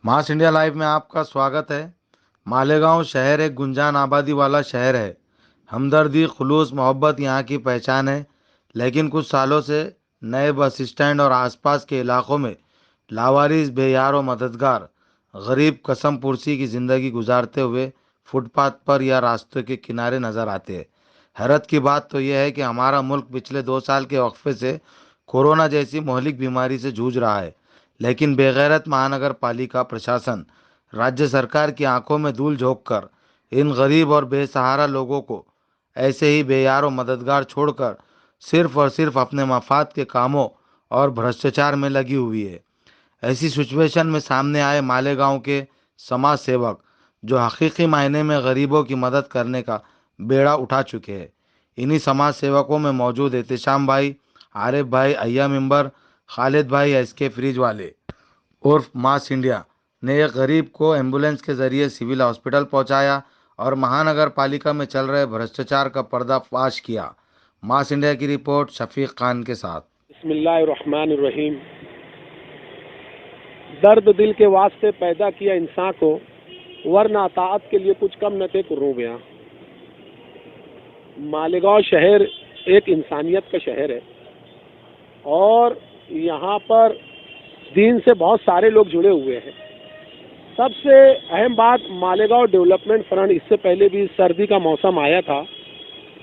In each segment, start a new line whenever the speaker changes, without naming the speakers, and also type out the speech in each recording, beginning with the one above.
मास India live में आपका स्वागत है। मालेगांव शहर एक गुंजान आबादी वाला शहर है। हमदर्दी, खुलूस, मोहब्बत यहाँ की पहचान है। लेकिन कुछ सालों से नए बस स्टैंड और आसपास के इलाकों में लावारिस, बेयार और मददगार गरीब कसम पुरसी की ज़िंदगी गुजारते हुए फुटपाथ पर या रास्तों के किनारे नज़र आते हैं। हैरत की बात तो यह है कि हमारा मुल्क पिछले 2 साल के वक्फे से कोरोना जैसी मोहलिक बीमारी से जूझ रहा है, लेकिन बेगैरत महानगर पालिका प्रशासन राज्य सरकार की आंखों में धूल झोंक कर इन गरीब और बेसहारा लोगों को ऐसे ही बेयार और मददगार छोड़कर सिर्फ और सिर्फ अपने मफाद के कामों और भ्रष्टाचार में लगी हुई है। ऐसी सिचुएशन में सामने आए मालेगांव के समाज सेवक, जो हकीकी मायने में गरीबों की मदद करने का बेड़ा उठा चुके हैं। इन्हीं समाज सेवकों में मौजूद एहतेशाम भाई, आरिफ भाई, अय्या मेंबर, खालिद भाई, एसके फ्रिज वाले उर्फ मास इंडिया ने एक गरीब को एम्बुलेंस के जरिए सिविल हॉस्पिटल पहुंचाया और महानगर पालिका में चल रहे भ्रष्टाचार का पर्दाफाश किया। मास इंडिया की रिपोर्ट शफीक खान के साथ।
बिस्मिल्लाहिर्रहमानिर्रहीम। दर्द दिल के वास्ते पैदा किया इंसान को, वरना अताअत के लिए कुछ कम न थे रो गया। मालेगांव शहर एक इंसानियत का शहर है और यहाँ पर दीन से बहुत सारे लोग जुड़े हुए हैं। सबसे अहम बात, मालेगांव डेवलपमेंट फ्रंट, इससे पहले भी सर्दी का मौसम आया था,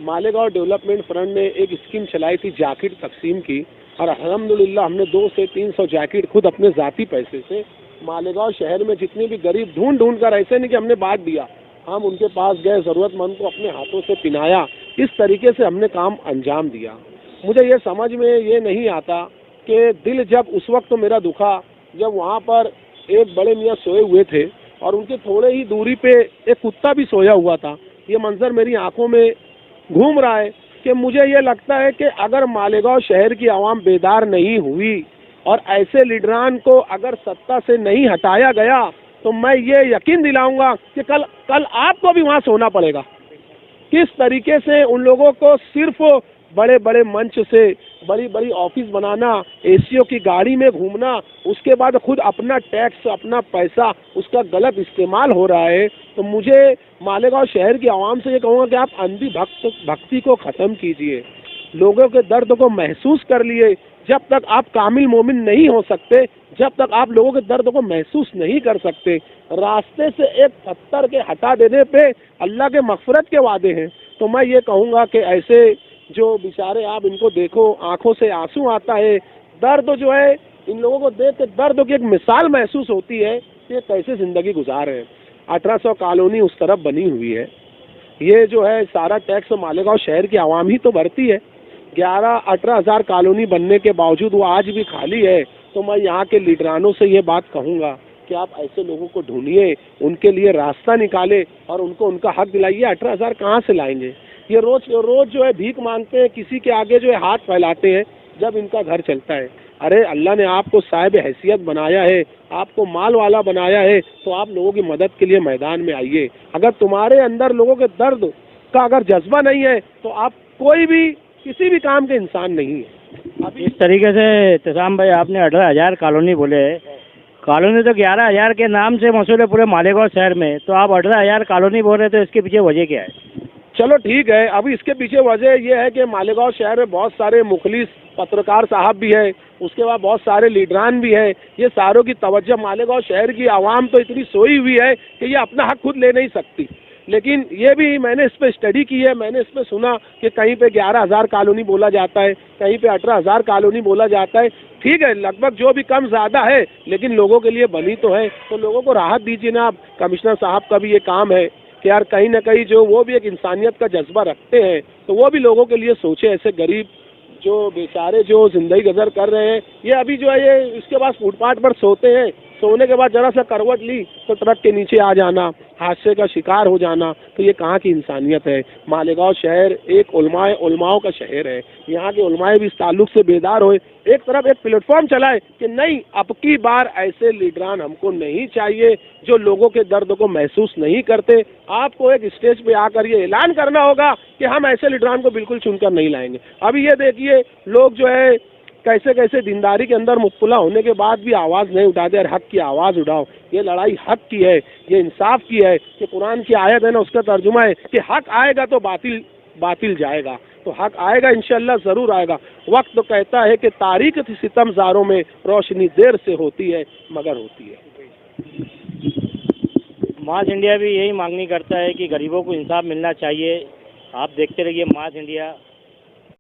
मालेगांव डेवलपमेंट फ्रंट ने एक स्कीम चलाई थी जैकेट तकसीम की, और अल्हम्दुलिल्लाह हमने 200 से 300 जैकेट खुद अपने ज़ाती पैसे से मालेगांव शहर में जितने भी गरीब ढूंढ ढूंढ कर, ऐसे नहीं कि हमने बांट दिया, हम उनके पास गए, ज़रूरतमंद को अपने हाथों से पिनाया, इस तरीके से हमने काम अंजाम दिया। मुझे ये समझ में ये नहीं आता कि दिल जब उस वक्त तो मेरा दुखा जब वहाँ पर एक बड़े मियाँ सोए हुए थे और उनके थोड़े ही दूरी पे एक कुत्ता भी सोया हुआ था। ये मंजर मेरी आंखों में घूम रहा है कि मुझे ये लगता है कि अगर मालेगांव शहर की आवाम बेदार नहीं हुई और ऐसे लीडरान को अगर सत्ता से नहीं हटाया गया, तो मैं ये यकीन दिलाऊंगा कि कल कल आपको भी वहाँ सोना पड़ेगा। किस तरीके से उन लोगों को सिर्फ बड़े बड़े मंच से बड़ी बड़ी ऑफिस बनाना, एसीओ की गाड़ी में घूमना, उसके बाद खुद अपना टैक्स, अपना पैसा, उसका गलत इस्तेमाल हो रहा है। तो मुझे मालेगांव शहर की आवाम से ये कहूँगा कि आप अंधी भक्ति को ख़त्म कीजिए, लोगों के दर्द को महसूस कर लिए। जब तक आप कामिल मोमिन नहीं हो सकते, जब तक आप लोगों के दर्द को महसूस नहीं कर सकते, रास्ते से एक पत्थर के हटा देने पे अल्लाह के मग़फ़िरत के वादे हैं। तो मैं ये कहूँगा कि ऐसे जो बेचारे, आप इनको देखो, आंखों से आंसू आता है, दर्द जो है इन लोगों को देख के दर्द की एक मिसाल महसूस होती है कि ये कैसे ज़िंदगी गुजार रहे हैं। 1800 कॉलोनी उस तरफ बनी हुई है, ये जो है सारा टैक्स मालेगांव शहर की आवाम ही तो भरती है। 11-18 हज़ार कॉलोनी बनने के बावजूद वो आज भी खाली है। तो मैं यहाँ के लीडरानों से ये बात कहूँगा कि आप ऐसे लोगों को ढूंढिए, उनके लिए रास्ता निकाले और उनको उनका हक दिलाइए। 18 हज़ार कहाँ से लाएंगे? ये रोज रोज जो है भीख मांगते हैं, किसी के आगे जो है हाथ फैलाते हैं जब इनका घर चलता है। अरे अल्लाह ने आपको साहिब हैसियत बनाया है, आपको माल वाला बनाया है, तो आप लोगों की मदद के लिए मैदान में आइए। अगर तुम्हारे अंदर लोगों के दर्द का अगर जज्बा नहीं है तो आप कोई भी किसी भी काम के इंसान नहीं है।
अब इस तरीके से एहतेशाम भाई, आपने 18,000 कॉलोनी बोले, कॉलोनी तो 11,000 के नाम से मशहूर है पूरे मालेगांव शहर में, तो आप 18,000 कॉलोनी बोल रहे, तो इसके पीछे वजह क्या है?
चलो ठीक है, अभी इसके पीछे वजह यह है कि मालेगांव शहर में बहुत सारे मुखलिस पत्रकार साहब भी है, उसके बाद बहुत सारे लीडरान भी है। ये सारों की तवज्जो, मालेगांव शहर की आवाम तो इतनी सोई हुई है कि ये अपना हक खुद ले नहीं सकती। लेकिन ये भी मैंने इस पर स्टडी की है, मैंने इस पर सुना कि कहीं पे 11,000 कॉलोनी बोला जाता है, कहीं पे 18,000 कॉलोनी बोला जाता है। ठीक है, लगभग जो भी कम ज़्यादा है, लेकिन लोगों के लिए बनी तो है, तो लोगों को राहत दीजिए ना। आप कमिश्नर साहब का भी ये काम है कि यार कहीं ना कहीं जो वो भी एक इंसानियत का जज्बा रखते हैं, तो वो भी लोगों के लिए सोचे। ऐसे गरीब जो बेचारे जो जिंदगी गुजर कर रहे हैं, ये अभी जो है ये इसके पास फुटपाथ पर सोते हैं, सोने के बाद जरा सा करवट ली तो ट्रक के नीचे आ जाना, हादसे का शिकार हो जाना, तो ये कहाँ की इंसानियत है? मालेगांव शहर एक उलमाओं का शहर है, यहाँ के उलमाए भी इस ताल्लुक से बेदार होए, एक तरफ एक प्लेटफॉर्म चलाए कि नहीं, अब की बार ऐसे लीडरान हमको नहीं चाहिए जो लोगों के दर्द को महसूस नहीं करते। आपको एक स्टेज पे आकर ये ऐलान करना होगा कि हम ऐसे लीडरान को बिल्कुल चुनकर नहीं लाएंगे। अभी ये देखिए, लोग जो है कैसे कैसे दीनदारी के अंदर मुब्तला होने के बाद भी आवाज़ नहीं उठाते, और हक की आवाज़ उठाओ। ये लड़ाई हक की है, ये इंसाफ की है। कि कुरान की आयत है ना, उसका तर्जुमा है कि हक आएगा तो बातिल बातिल जाएगा, तो हक आएगा इंशाअल्लाह, ज़रूर आएगा। वक्त तो कहता है कि तारीख सितमज़ारों में रोशनी देर से होती है मगर होती है।
मास इंडिया भी यही मांगनी करता है कि गरीबों को इंसाफ मिलना चाहिए। आप देखते रहिए मास इंडिया।